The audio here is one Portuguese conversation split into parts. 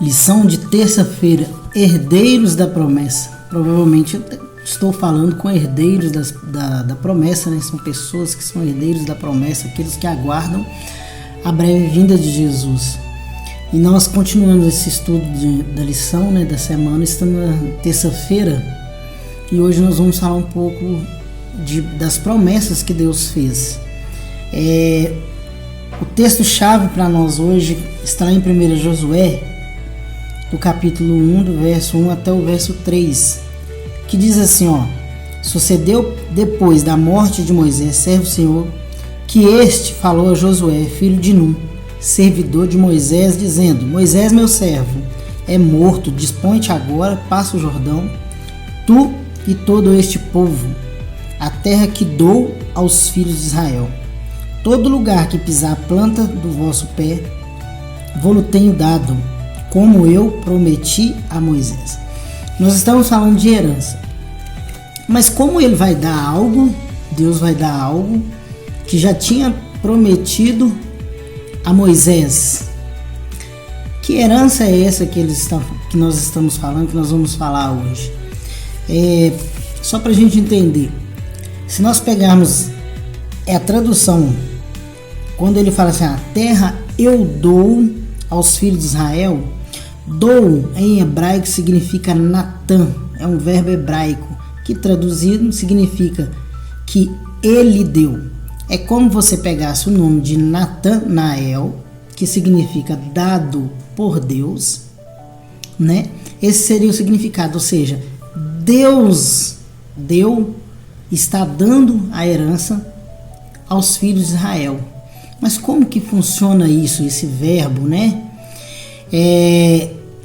Lição de terça-feira, herdeiros da promessa. Provavelmente eu estou falando com herdeiros da promessa, né? São pessoas que são herdeiros da promessa, aqueles que aguardam a breve vinda de Jesus. E nós continuamos esse estudo da lição, né, da semana, estamos na terça-feira, e hoje nós vamos falar um pouco das promessas que Deus fez. O texto-chave para nós hoje está em 1 Josué, do capítulo 1, do verso 1 até o verso 3, que diz assim, sucedeu depois da morte de Moisés, servo do Senhor, que este falou a Josué, filho de Num, servidor de Moisés, dizendo: Moisés, meu servo, é morto, dispõe-te agora, passa o Jordão, tu e todo este povo, a terra que dou aos filhos de Israel. Todo lugar que pisar a planta do vosso pé, vou-lo tenho dado, como eu prometi a Moisés. Nós estamos falando de herança. Mas como ele vai dar algo, Deus vai dar algo que já tinha prometido a Moisés. Que herança é essa que nós estamos falando, que nós vamos falar hoje? Só para a gente entender. Se nós pegarmos a tradução, quando ele fala assim, a terra eu dou aos filhos de Israel, dou em hebraico significa Natan, é um verbo hebraico que traduzido significa que ele deu. É como você pegasse o nome de Natanael, que significa dado por Deus, né? Esse seria o significado, ou seja, Deus está dando a herança aos filhos de Israel. Mas como que funciona isso, esse verbo, né?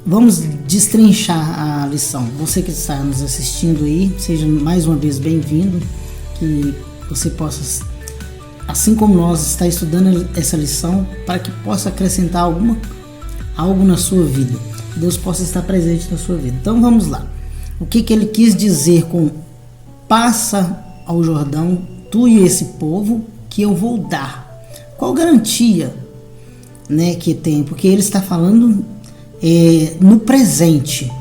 Vamos destrinchar a lição. Você que está nos assistindo aí, seja mais uma vez bem-vindo, que você possa, assim como nós, estar estudando essa lição para que possa acrescentar algo na sua vida. Que Deus possa estar presente na sua vida. Então vamos lá. O que ele quis dizer com passa ao Jordão, tu e esse povo, que eu vou dar? Qual garantia, né, que tem? Porque ele está falando no presente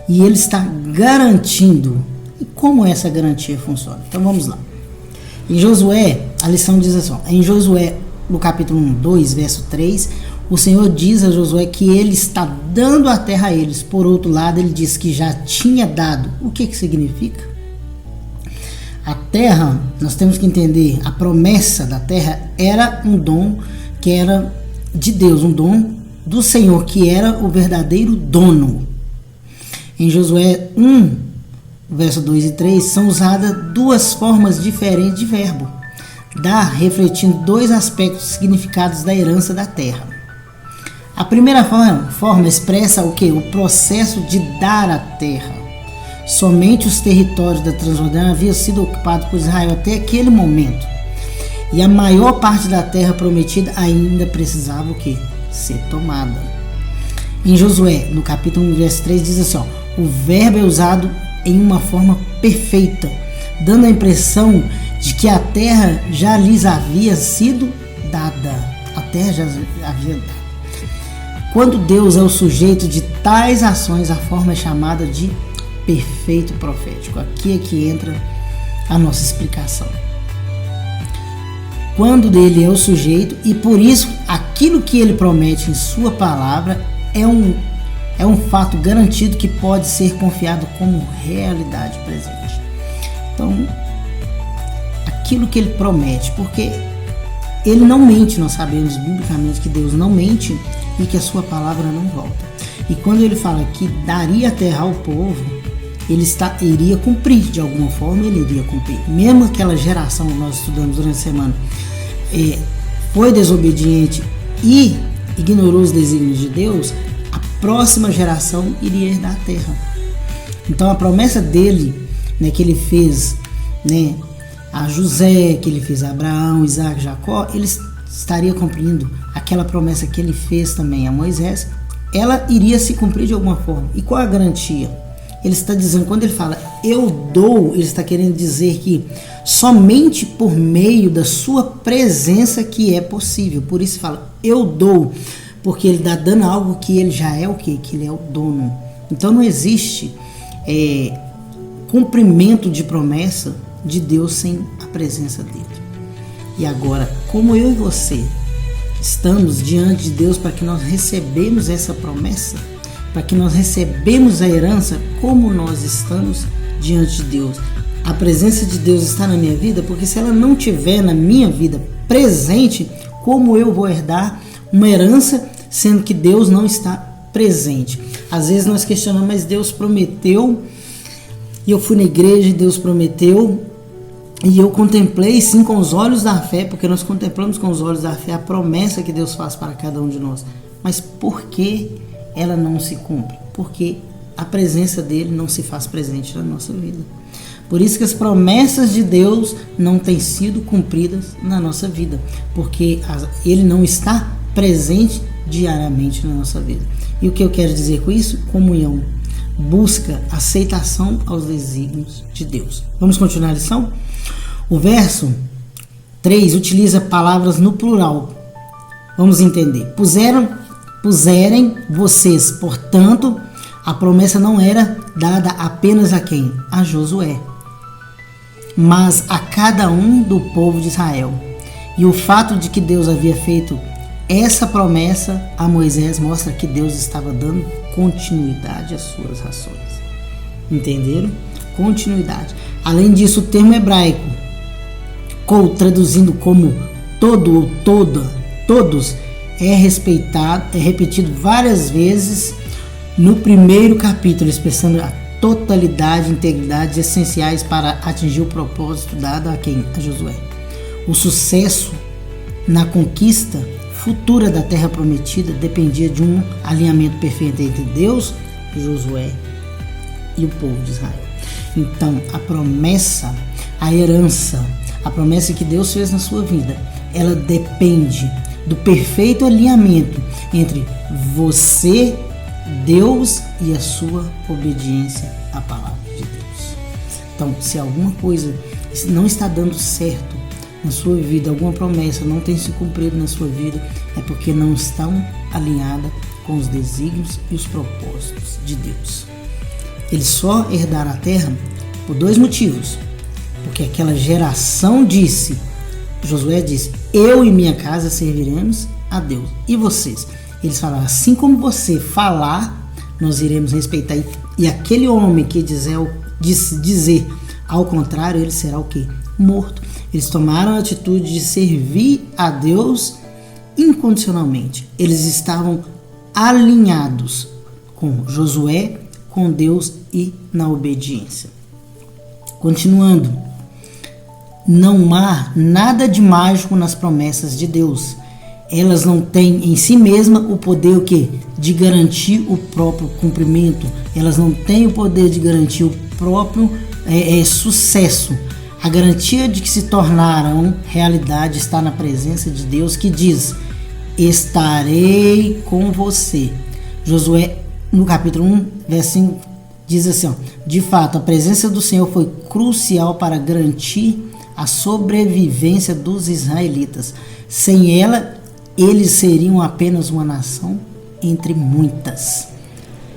e ele está garantindo. E como essa garantia funciona? Então vamos lá. Em Josué, a lição diz assim, em Josué, no capítulo 1, 2, verso 3, o Senhor diz a Josué que ele está dando a terra a eles. Por outro lado, ele diz que já tinha dado. O que significa? A terra, nós temos que entender, a promessa da terra era um dom que era de Deus, um dom do Senhor, que era o verdadeiro dono. Em Josué 1, verso 2 e 3, são usadas duas formas diferentes de verbo, refletindo dois aspectos significados da herança da terra. A primeira forma expressa o que? O processo de dar a terra. Somente os territórios da Transjordânia haviam sido ocupados por Israel até aquele momento. E a maior parte da terra prometida ainda precisava o quê? Ser tomada. Em Josué, no capítulo 1, verso 3, diz assim, o verbo é usado em uma forma perfeita, dando a impressão de que a terra já lhes havia sido dada. A terra já havia dado. Quando Deus é o sujeito de tais ações, a forma é chamada de perfeito profético. Aqui é que entra a nossa explicação. Quando dele é o sujeito, e por isso aquilo que ele promete em sua palavra é um fato garantido que pode ser confiado como realidade presente. Então, aquilo que ele promete, porque ele não mente, nós sabemos biblicamente que Deus não mente e que a sua palavra não volta. E quando ele fala que daria a terra ao povo, ele iria cumprir, de alguma forma ele iria cumprir. Mesmo aquela geração que nós estudamos durante a semana foi desobediente e ignorou os desígnios de Deus, a próxima geração iria herdar a terra. Então a promessa dele, né, que ele fez, né, a José, que ele fez a Abraão, Isaac, Jacó, ele estaria cumprindo aquela promessa que ele fez também a Moisés, ela iria se cumprir de alguma forma. E qual é a garantia? Ele está dizendo, quando ele fala eu dou, ele está querendo dizer que somente por meio da sua presença que é possível. Por isso fala eu dou, porque ele está dando algo que ele já é o quê? Que ele é o dono. Então não existe cumprimento de promessa de Deus sem a presença dele. E agora, como eu e você estamos diante de Deus para que nós recebemos essa promessa, para que nós recebemos a herança, como nós estamos diante de Deus? A presença de Deus está na minha vida, porque se ela não estiver na minha vida presente, como eu vou herdar uma herança sendo que Deus não está presente? Às vezes nós questionamos, mas Deus prometeu, e eu fui na igreja e Deus prometeu, e eu contemplei sim com os olhos da fé, porque nós contemplamos com os olhos da fé a promessa que Deus faz para cada um de nós. Mas por que ela não se cumpre? Porque a presença dele não se faz presente na nossa vida. Por isso que as promessas de Deus não têm sido cumpridas na nossa vida, porque ele não está presente diariamente na nossa vida. E o que eu quero dizer com isso? Comunhão. Busca aceitação aos desígnios de Deus. Vamos continuar a lição? O verso 3 utiliza palavras no plural. Vamos entender. Puserem vocês, portanto, a promessa não era dada apenas a quem? A Josué, mas a cada um do povo de Israel. E o fato de que Deus havia feito essa promessa a Moisés mostra que Deus estava dando continuidade às suas ações. Entenderam? Continuidade. Além disso, o termo hebraico, traduzindo como todo ou toda, todos, é repetido várias vezes no primeiro capítulo, expressando a totalidade e integridades essenciais para atingir o propósito dado a quem? A Josué. O sucesso na conquista futura da terra prometida dependia de um alinhamento perfeito entre Deus, Josué e o povo de Israel. Então, a promessa, a herança, a promessa que Deus fez na sua vida, ela depende do perfeito alinhamento entre você, Deus e a sua obediência à palavra de Deus. Então, se alguma coisa não está dando certo na sua vida, alguma promessa não tem se cumprido na sua vida, é porque não estão alinhadas com os desígnios e os propósitos de Deus. Eles só herdaram a terra por dois motivos. Porque aquela geração disse, Josué disse, eu e minha casa serviremos a Deus. E vocês? Eles falaram, assim como você falar, nós iremos respeitar. E aquele homem que dizer ao contrário, ele será o quê? Morto. Eles tomaram a atitude de servir a Deus incondicionalmente. Eles estavam alinhados com Josué, com Deus e na obediência. Continuando, não há nada de mágico nas promessas de Deus. Elas não têm em si mesma o poder o quê? De garantir o próprio cumprimento. Elas não têm o poder de garantir o próprio sucesso. A garantia de que se tornarão realidade está na presença de Deus, que diz, estarei com você. Josué, no capítulo 1, versinho, diz assim, ó, de fato, a presença do Senhor foi crucial para garantir a sobrevivência dos israelitas. Sem ela, eles seriam apenas uma nação entre muitas,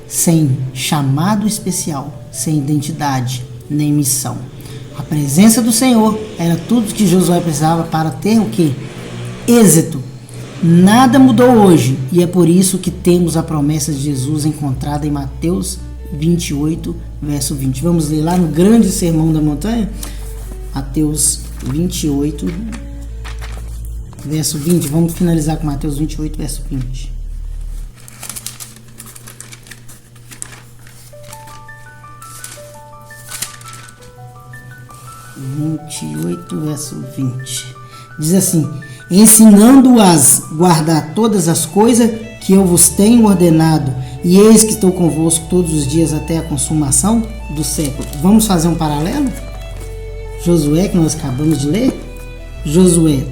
sem chamado especial, sem identidade nem missão. A presença do Senhor era tudo que Josué precisava para ter o quê? Êxito. Nada mudou hoje e é por isso que temos a promessa de Jesus encontrada em Mateus 28, verso 20. Vamos ler lá no grande sermão da montanha? Mateus 28, verso 20. Vamos finalizar com Mateus 28, verso 20. Verso 20. Diz assim, ensinando-as guardar todas as coisas que eu vos tenho ordenado, e eis que estou convosco todos os dias até a consumação do século. Vamos fazer um paralelo? Josué, que nós acabamos de ler. Josué.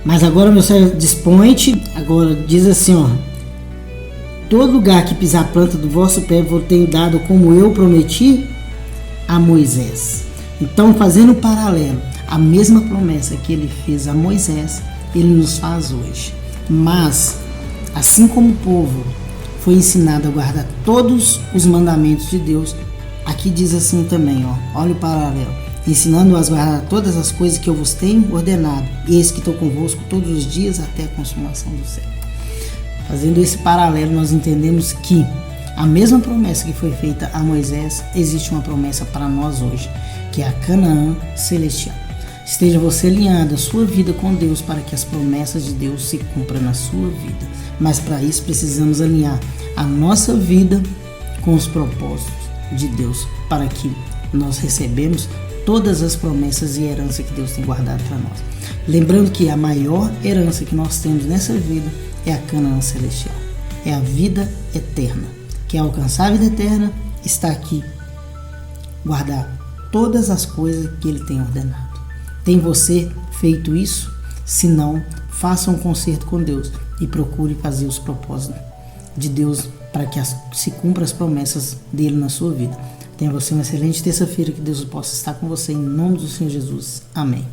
Mas agora meu servo dispõe-te, agora diz assim, ó, todo lugar que pisar a planta do vosso pé vos tenho dado como eu prometi a Moisés. Então, fazendo um paralelo, a mesma promessa que ele fez a Moisés, ele nos faz hoje. Mas, assim como o povo foi ensinado a guardar todos os mandamentos de Deus, aqui diz assim também, olha o paralelo. Ensinando-as a guardar todas as coisas que eu vos tenho ordenado, e eis que estou convosco todos os dias até a consumação do século. Fazendo esse paralelo, nós entendemos que a mesma promessa que foi feita a Moisés, existe uma promessa para nós hoje, que é a Canaã celestial. Esteja você alinhando a sua vida com Deus para que as promessas de Deus se cumpram na sua vida. Mas para isso precisamos alinhar a nossa vida com os propósitos de Deus, para que nós recebemos todas as promessas e herança que Deus tem guardado para nós. Lembrando que a maior herança que nós temos nessa vida é a Canaã celestial, é a vida eterna. Quem alcançar a vida eterna está aqui, guardar todas as coisas que Ele tem ordenado. Tem você feito isso? Se não, faça um concerto com Deus e procure fazer os propósitos de Deus para que se cumpram as promessas dele na sua vida. Tenha você uma excelente terça-feira, que Deus possa estar com você em nome do Senhor Jesus. Amém.